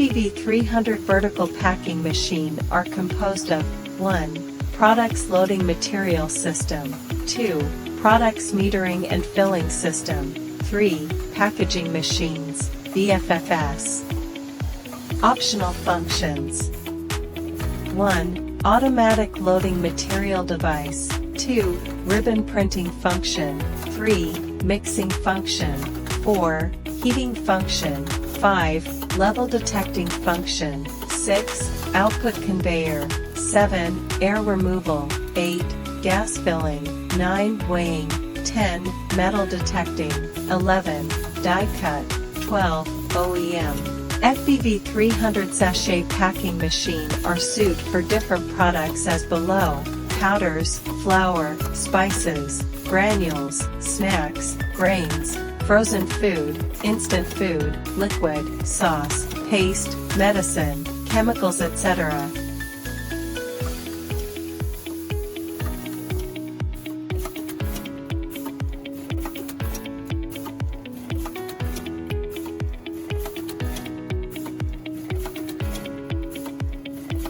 FBV 300 vertical packing machine are composed of 1. Products loading material system, 2. Products metering and filling system, 3. Packaging machines, VFFS. Optional functions: 1. Automatic loading material device, 2. Ribbon printing function, 3. Mixing function, 4. Heating function, 5. Level detecting function, 6. Output conveyor, 7. Air removal, 8. Gas filling, 9. Weighing, 10. Metal detecting, 11. Die cut, 12. OEM. FBV 300 sachet packing machine are suited for different products as below: powders, flour, spices, granules, snacks, grains, frozen food, instant food, liquid, sauce, paste, medicine, chemicals, etc.